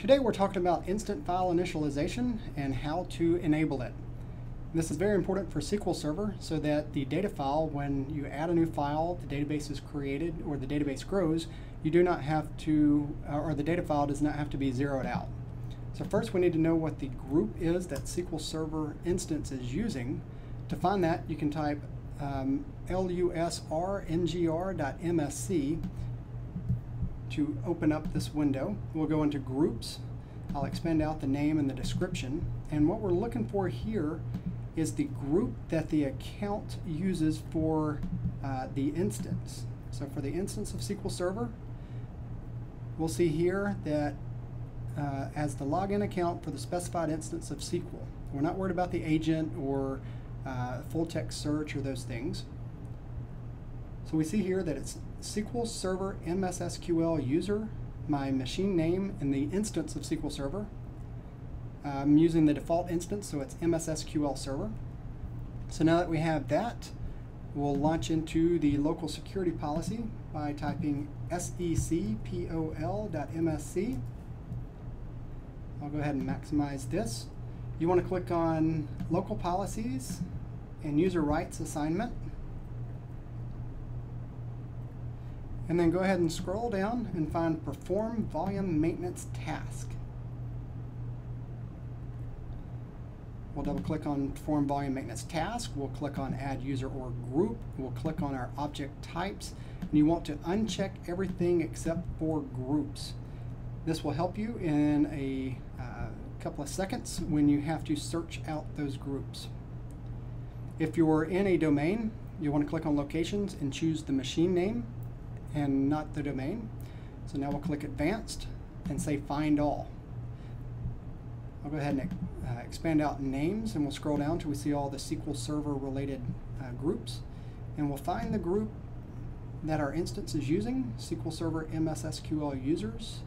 Today we're talking about Instant File Initialization and how to enable it. This is very important for SQL Server so that the data file, when you add a new file, the database is created or the database grows, you do not have to, or the data file does not have to be zeroed out. So first we need to know what the group is that SQL Server instance is using. To find that, you can type lusrngr.msc to open up this window. We'll go into groups. I'll expand out the name and the description. And what we're looking for here is the group that the account uses for the instance. So for the instance of SQL Server, we'll see here that as the login account for the specified instance of SQL. We're not worried about the agent or full text search or those things. So we see here that it's SQL Server MS-SQL user, my machine name, and the instance of SQL Server. I'm using the default instance, so it's MS-SQL Server. So now that we have that, we'll launch into the local security policy by typing secpol.msc. I'll go ahead and maximize this. You want to click on local policies and user rights assignment. And then go ahead and scroll down and find Perform Volume Maintenance Task. We'll double click on Perform Volume Maintenance Task. We'll click on Add User or Group. We'll click on our object types. And you want to uncheck everything except for groups. This will help you in a couple of seconds when you have to search out those groups. If you're in a domain, you want to click on Locations and choose the machine name and not the domain. So now we'll click Advanced and say Find All. I'll go ahead and expand out names, and we'll scroll down till we see all the SQL Server related groups, and we'll find the group that our instance is using, SQL Server MS-SQL users.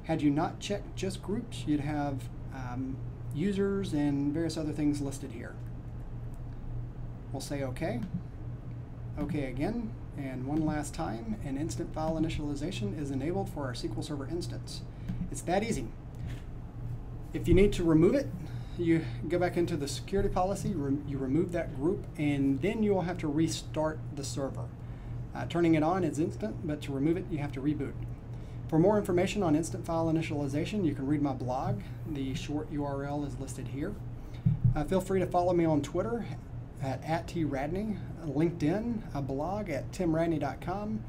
Had you not checked just groups, you'd have users and various other things listed here. We'll say OK, OK again, and one last time, and Instant File Initialization is enabled for our SQL Server instance. It's that easy. If you need to remove it, you go back into the security policy, you remove that group, and then you will have to restart the server. Turning it on is instant, but to remove it, you have to reboot. For more information on Instant File Initialization, you can read my blog. The short URL is listed here. Feel free to follow me on Twitter at @tradney, LinkedIn, a blog at timradney.com,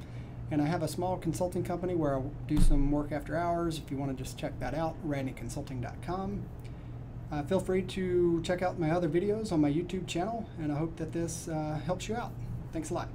and I have a small consulting company where I do some work after hours. If you want to just check that out, radneyconsulting.com. Feel free to check out my other videos on my YouTube channel, and I hope that this helps you out. Thanks a lot.